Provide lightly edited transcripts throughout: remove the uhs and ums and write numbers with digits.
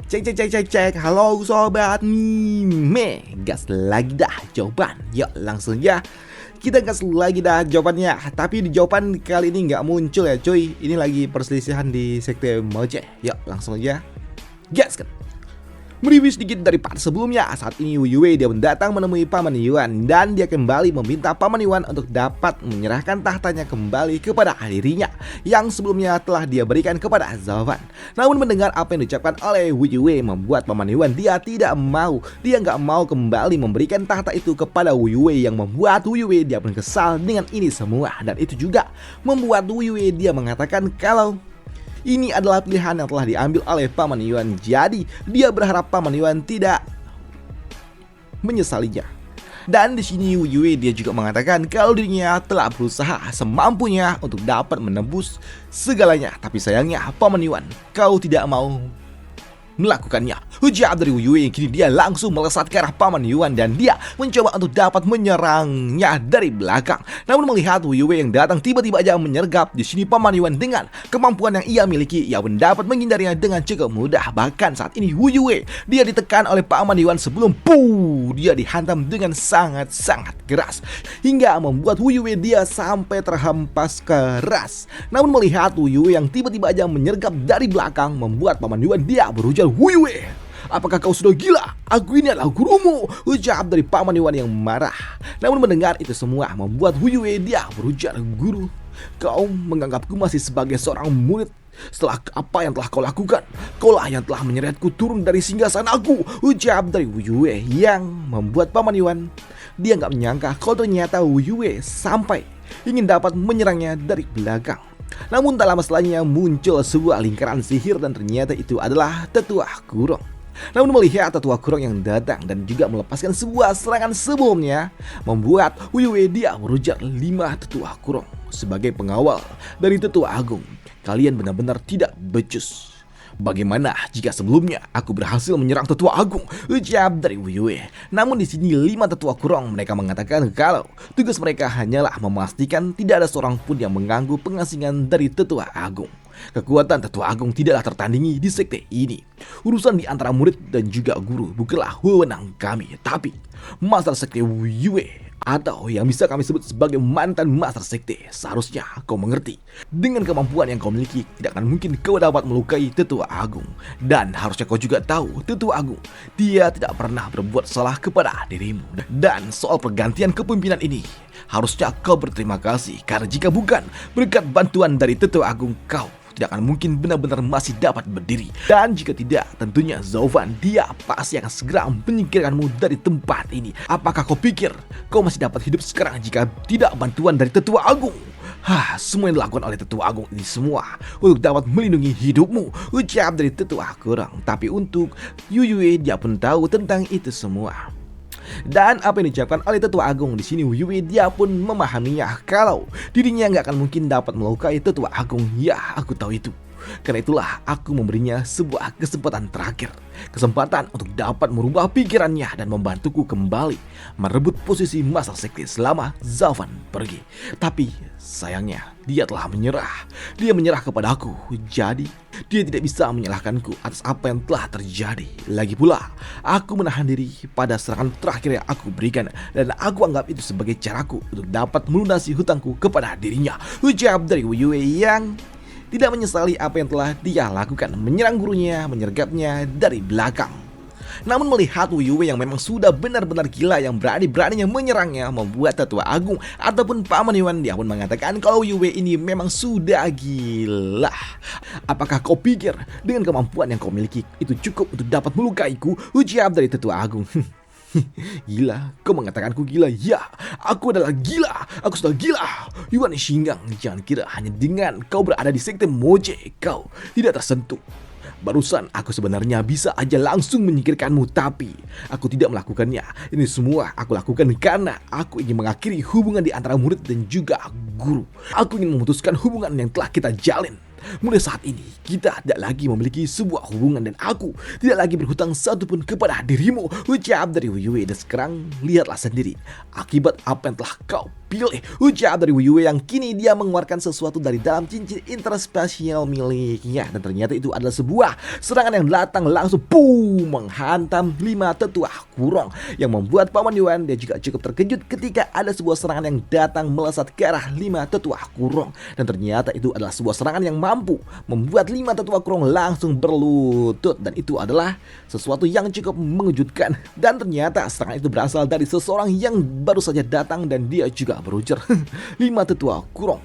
Cek cek cek cek cek. Halo sobat meme. Gas lagi dah jawaban. Yuk langsung ya. Kita gas lagi dah jawabannya. Tapi di jawaban kali ini nggak muncul ya cuy. Ini lagi perselisihan di sekte Moje. Yuk langsung aja. Gas kan. Mereview sedikit dari part sebelumnya. Saat ini Yue dia mendatang menemui Paman Yuan dan dia kembali meminta Paman Yuan untuk dapat menyerahkan tahtanya kembali kepada dirinya yang sebelumnya telah dia berikan kepada Zhao Fan. Namun mendengar apa yang diucapkan oleh Yue membuat Paman Yuan dia tidak mau. Dia nggak mau kembali memberikan tahta itu kepada Yue yang membuat Yue dia pun kesal dengan ini semua. Dan itu juga membuat Yue dia mengatakan kalau ini adalah pilihan yang telah diambil oleh Paman Yuan. Jadi dia berharap Paman Yuan tidak menyesalinya. Dan di sini Yue dia juga mengatakan kalau dirinya telah berusaha semampunya untuk dapat menembus segalanya. Tapi sayangnya Paman Yuan, kau tidak mau melakukannya. Ujar dari Yue kini dia langsung melesat ke arah Paman Yuan dan dia mencoba untuk dapat menyerangnya dari belakang. Namun melihat Yue yang datang tiba-tiba aja menyergap, di sini Paman Yuan dengan kemampuan yang ia miliki ia pun dapat menghindarinya dengan cukup mudah. Bahkan saat ini Yue dia ditekan oleh Paman Yuan sebelum dia dihantam dengan sangat-sangat keras hingga membuat Yue dia sampai terhempas keras. Namun melihat Yue yang tiba-tiba aja menyergap dari belakang membuat Paman Yuan dia berujar, "Yue, apakah kau sudah gila? Aku ini adalah gurumu," ucap dari Paman Yuan yang marah. Namun mendengar itu semua membuat Yue dia berujar, "Guru, kau menganggapku masih sebagai seorang murid setelah apa yang telah kau lakukan? Kaulah yang telah menyeretku turun dari singgasanaku," ucap dari Yue yang membuat Paman Yuan dia nggak menyangka kalau ternyata Yue sampai ingin dapat menyerangnya dari belakang. Namun tak lama setelahnya muncul sebuah lingkaran sihir dan ternyata itu adalah Tetua Kurong. Namun melihat Tetua Kurong yang datang dan juga melepaskan sebuah serangan sebelumnya membuat Yue dia merujar 5 Tetua Kurong sebagai pengawal dari Tetua Agung. Kalian benar-benar tidak becus. Bagaimana jika sebelumnya aku berhasil menyerang Tetua Agung, ucap dari Yue. Namun di sini 5 Tetua Kurong mereka mengatakan kalau tugas mereka hanyalah memastikan tidak ada seorang pun yang mengganggu pengasingan dari Tetua Agung. Kekuatan Tetua Agung tidaklah tertandingi di sekte ini. Urusan di antara murid dan juga guru bukanlah wewenang kami, tapi Master Sekte Yue atau yang bisa kami sebut sebagai mantan Master Sekte. Seharusnya kau mengerti, dengan kemampuan yang kau miliki tidak akan mungkin kau dapat melukai Tetua Agung. Dan harusnya kau juga tahu Tetua Agung dia tidak pernah berbuat salah kepada dirimu. Dan soal pergantian kepemimpinan ini harusnya kau berterima kasih, karena jika bukan berkat bantuan dari Tetua Agung kau tidak akan mungkin benar-benar masih dapat berdiri. Dan jika tidak, tentunya Zhao Fan dia pasti akan segera menyingkirkanmu dari tempat ini. Apakah kau pikir kau masih dapat hidup sekarang jika tidak bantuan dari Tetua Agung? Semua yang dilakukan oleh Tetua Agung ini semua untuk dapat melindungi hidupmu, ucap dari Tetua Kurong. Tapi untuk Yue dia pun tahu tentang itu semua. Dan apa yang diucapkan oleh Tetua Agung di sini Yue dia pun memahaminya kalau dirinya nggak akan mungkin dapat melukai Tetua Agung. Ya, aku tahu itu. Karena itulah aku memberinya sebuah kesempatan terakhir. Kesempatan untuk dapat merubah pikirannya dan membantuku kembali merebut posisi Master Sekte selama Zhao Fan pergi. Tapi sayangnya dia telah menyerah. Dia menyerah kepadaku. Jadi dia tidak bisa menyalahkanku atas apa yang telah terjadi. Lagi pula aku menahan diri pada serangan terakhir yang aku berikan, dan aku anggap itu sebagai caraku untuk dapat melunasi hutangku kepada dirinya, ucap dari Yue yang tidak menyesali apa yang telah dia lakukan, menyerang gurunya, menyergapnya dari belakang. Namun melihat Yue yang memang sudah benar-benar gila yang berani-beraninya menyerangnya, membuat Tetua Agung ataupun Paman Yuan dia pun mengatakan kalau Yue ini memang sudah gila. Apakah kau pikir dengan kemampuan yang kau miliki itu cukup untuk dapat melukaiku, ucap dari Tetua Agung. Gila, kau mengatakanku gila? Ya, aku adalah gila. Aku sudah gila. Yuan Shingang, jangan kira hanya dengan kau berada di sekte Moje kau tidak tersentuh. Barusan aku sebenarnya bisa aja langsung menyingkirkanmu, tapi aku tidak melakukannya. Ini semua aku lakukan karena aku ingin mengakhiri hubungan di antara murid dan juga guru. Aku ingin memutuskan hubungan yang telah kita jalin. Mulai saat ini kita tidak lagi memiliki sebuah hubungan dan aku tidak lagi berhutang satupun kepada dirimu, ucap dari Yue. Dan sekarang lihatlah sendiri akibat apa yang telah kau pilih, ucap dari Wu Yue yang kini dia mengeluarkan sesuatu dari dalam cincin interspesial miliknya. Dan ternyata itu adalah sebuah serangan yang datang langsung menghantam 5 tetua kurong, yang membuat Paman Yuan dia juga cukup terkejut ketika ada sebuah serangan yang datang melesat ke arah 5 tetua kurong. Dan ternyata itu adalah sebuah serangan yang mampu membuat 5 tetua kurong langsung berlutut, dan itu adalah sesuatu yang cukup mengejutkan. Dan ternyata serangan itu berasal dari seseorang yang baru saja datang dan dia juga berujar 5 tetua kurong.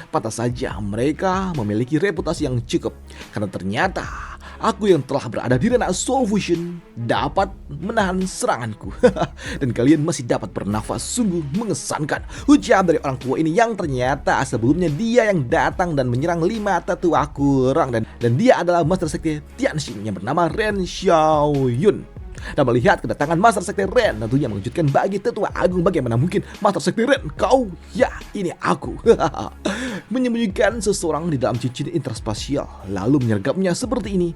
Pantas saja mereka memiliki reputasi yang cukup, karena ternyata aku yang telah berada di arena Soul Fusion dapat menahan seranganku. Dan kalian masih dapat bernafas, sungguh mengesankan, ucap dari orang tua ini yang ternyata sebelumnya dia yang datang dan menyerang 5 tetua kurang, dan dia adalah Master Sekte Tianxing yang bernama Ren Xiaoyun. Dan melihat kedatangan Master Sekte Ren tentunya mengejutkan bagi tetua agung. Bagaimana mungkin Master Sekte Ren? Kau? Ya, ini aku. Menyembunyikan seseorang di dalam cincin interspasial lalu menyergapnya seperti ini.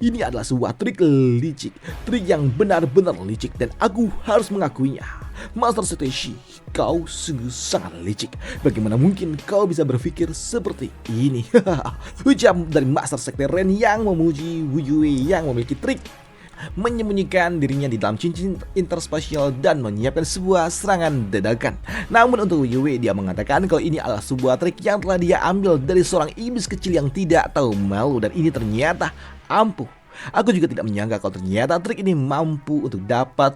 Ini adalah sebuah trik licik, trik yang benar-benar licik, dan aku harus mengakuinya. Master Sekte Shi, kau sungguh sangat licik. Bagaimana mungkin kau bisa berpikir seperti ini? Ucap dari Master Sekte Ren yang memuji Wu Yue yang memiliki trik menyembunyikan dirinya di dalam cincin interspasial dan menyiapkan sebuah serangan dadakan. Namun untuk Wu Yue, dia mengatakan kalau ini adalah sebuah trik yang telah dia ambil dari seorang iblis kecil yang tidak tahu malu, dan ini ternyata ampuh. Aku juga tidak menyangka kalau ternyata trik ini mampu untuk dapat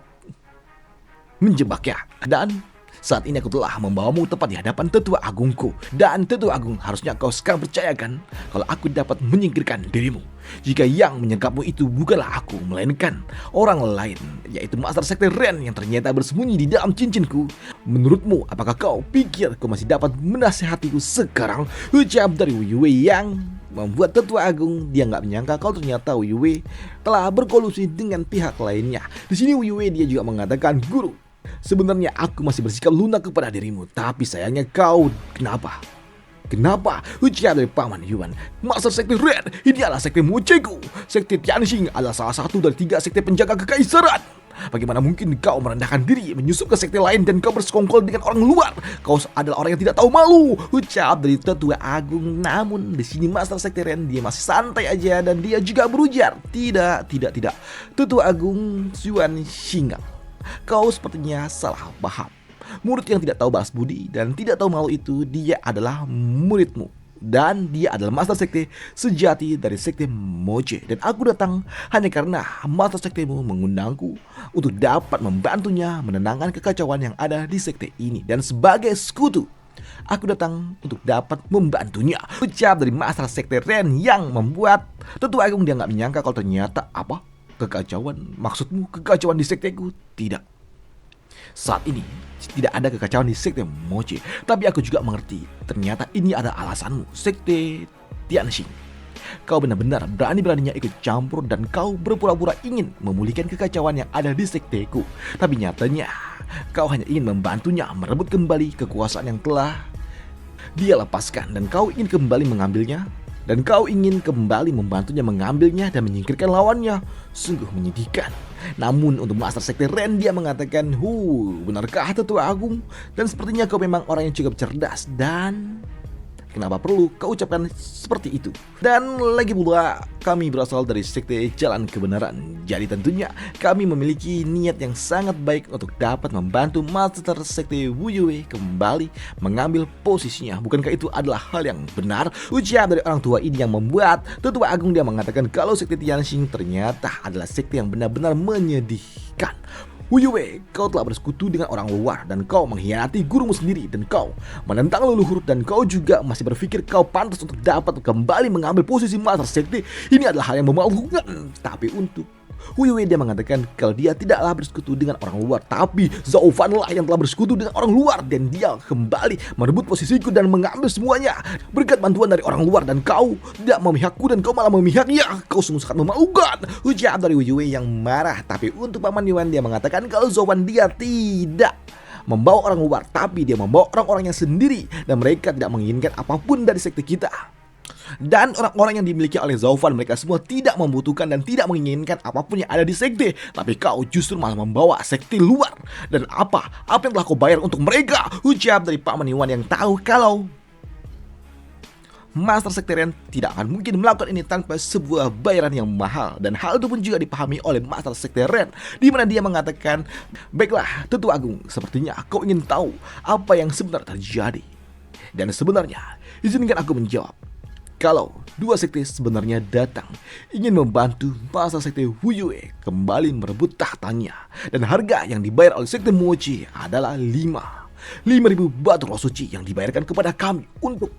menjebaknya. Dan saat ini aku telah membawamu tepat di hadapan tetua agungku. Dan tetua agung, harusnya kau sekarang percayakan kalau aku dapat menyingkirkan dirimu. Jika yang menyergapmu itu bukanlah aku, melainkan orang lain, yaitu Master Sekte Ren yang ternyata bersembunyi di dalam cincinku. Menurutmu, apakah kau pikir kau masih dapat menasehatiku sekarang? Ucap dari Wu Yue yang membuat tetua agung dia nggak menyangka kalau ternyata Wu Yue telah berkolusi dengan pihak lainnya. Di sini Wu Yue dia juga mengatakan, guru, sebenarnya aku masih bersikap lunak kepada dirimu, tapi sayangnya kau kenapa? Kenapa? Ucap dari Paman Yuan, Master Sekte Ren, ini adalah sekte moceku. Sekte Tianxing adalah salah satu dari 3 sekte penjaga kekaisaran. Bagaimana mungkin kau merendahkan diri, menyusup ke sekte lain, dan kau bersekongkol dengan orang luar? Kau adalah orang yang tidak tahu malu, ucap dari tetua agung. Namun di sini Master Sekte Ren dia masih santai aja, dan dia juga berujar, tidak. Tetua agung Xuan Xinggang, kau sepertinya salah paham. Murid yang tidak tahu balas budi dan tidak tahu malu itu, dia adalah muridmu. Dan dia adalah Master Sekte sejati dari Sekte Moche. Dan aku datang hanya karena Master Sektemu mengundangku untuk dapat membantunya menenangkan kekacauan yang ada di sekte ini. Dan sebagai sekutu, aku datang untuk dapat membantunya. Ucap dari Master Sekte Ren yang membuat tetua agung dia nggak menyangka kalau ternyata apa? Kekacauan? Maksudmu kekacauan di sekteku? Tidak. Saat ini tidak ada kekacauan di Sekte Moche, tapi aku juga mengerti ternyata ini ada alasanmu, Sekte Tianxing. Kau benar-benar berani-beraninya ikut campur dan kau berpura-pura ingin memulihkan kekacauan yang ada di sekteku. Tapi nyatanya kau hanya ingin membantunya merebut kembali kekuasaan yang telah dia lepaskan, dan kau ingin kembali mengambilnya. Dan kau ingin kembali membantunya mengambilnya dan menyingkirkan lawannya. Sungguh menyedihkan. Namun untuk Master Sekte Ren dia mengatakan, benarkah tetua agung? Dan sepertinya kau memang orang yang cukup cerdas, dan kenapa perlu kau ucapkan seperti itu? Dan lagi pula kami berasal dari Sekte Jalan Kebenaran. Jadi tentunya kami memiliki niat yang sangat baik untuk dapat membantu Master Sekte Wu Yue kembali mengambil posisinya. Bukankah itu adalah hal yang benar? Ucap dari orang tua ini yang membuat tetua agung dia mengatakan kalau Sekte Tianxing ternyata adalah sekte yang benar-benar menyedihkan. Wu Yue, kau telah bersekutu dengan orang luar dan kau mengkhianati gurumu sendiri, dan kau menentang leluhur, dan kau juga masih berpikir kau pantas untuk dapat kembali mengambil posisi Master Sekte. Ini adalah hal yang memalukan. Tapi untuk Wu Yue dia mengatakan kalau dia tidaklah bersekutu dengan orang luar, tapi Zhao Fan lah yang telah bersekutu dengan orang luar, dan dia kembali merebut posisiku dan mengambil semuanya berkat bantuan dari orang luar, dan kau tidak memihakku dan kau malah memihaknya. Kau sungguh sangat memalukan, ucap dari Wu Yue yang marah. Tapi untuk Paman Yuan dia mengatakan kalau Zhao Fan dia tidak membawa orang luar, tapi dia membawa orang-orangnya sendiri, dan mereka tidak menginginkan apapun dari sekte kita. Dan orang-orang yang dimiliki oleh Zaufan, mereka semua tidak membutuhkan dan tidak menginginkan apapun yang ada di sekte. Tapi kau justru malah membawa sekte luar. Dan apa yang telah kau bayar untuk mereka? Ucap dari Pak Maniwan yang tahu kalau Master Sekte tidak akan mungkin melakukan ini tanpa sebuah bayaran yang mahal. Dan hal itu pun juga dipahami oleh Master Sekte di mana dia mengatakan, baiklah Tetua Agung, sepertinya kau ingin tahu apa yang sebenarnya terjadi. Dan sebenarnya, izinkan aku menjawab. Kalau dua sekte sebenarnya datang ingin membantu Master Sekte Wu Yue kembali merebut tahtanya. Dan harga yang dibayar oleh Sekte Mochi adalah 5.000 batu roh suci yang dibayarkan kepada kami untuk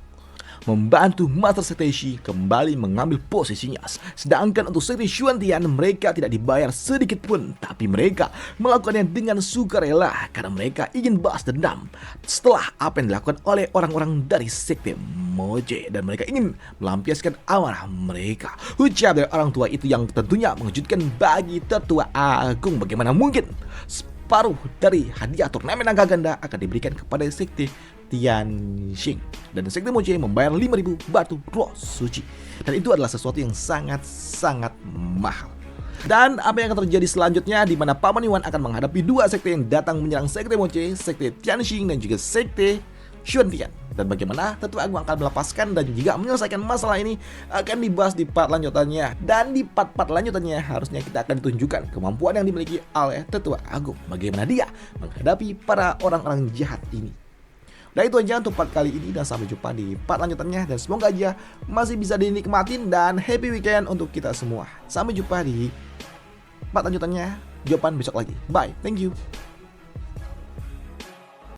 membantu Master Sekte Shi kembali mengambil posisinya. Sedangkan untuk Sekte Xuantian, mereka tidak dibayar sedikit pun, tapi mereka melakukannya dengan sukarela karena mereka ingin balas dendam setelah apa yang dilakukan oleh orang-orang dari Sekte Moche, dan mereka ingin melampiaskan amarah mereka. Ucap dari orang tua itu yang tentunya mengejutkan bagi Tetua Agung. Bagaimana mungkin separuh dari hadiah turnamen naga ganda akan diberikan kepada Sekte Tianxing, dan Sekte Moche membayar 5.000 batu roh suci, dan itu adalah sesuatu yang sangat-sangat mahal. Dan apa yang akan terjadi selanjutnya, di mana Pak Maniwan akan menghadapi dua sekte yang datang menyerang Sekte Moche, Sekte Tianxing dan juga Sekte Xuantian. Dan bagaimana Tetua Agung akan melepaskan dan juga menyelesaikan masalah ini akan dibahas di part lanjutannya. Dan di part-part lanjutannya harusnya kita akan ditunjukkan kemampuan yang dimiliki oleh Tetua Agung, bagaimana dia menghadapi para orang-orang jahat ini. Dan itu aja untuk part kali ini, dan sampai jumpa di part lanjutannya. Dan semoga aja masih bisa dinikmatin, dan happy weekend untuk kita semua. Sampai jumpa di part lanjutannya, jawaban besok lagi. Bye, thank you.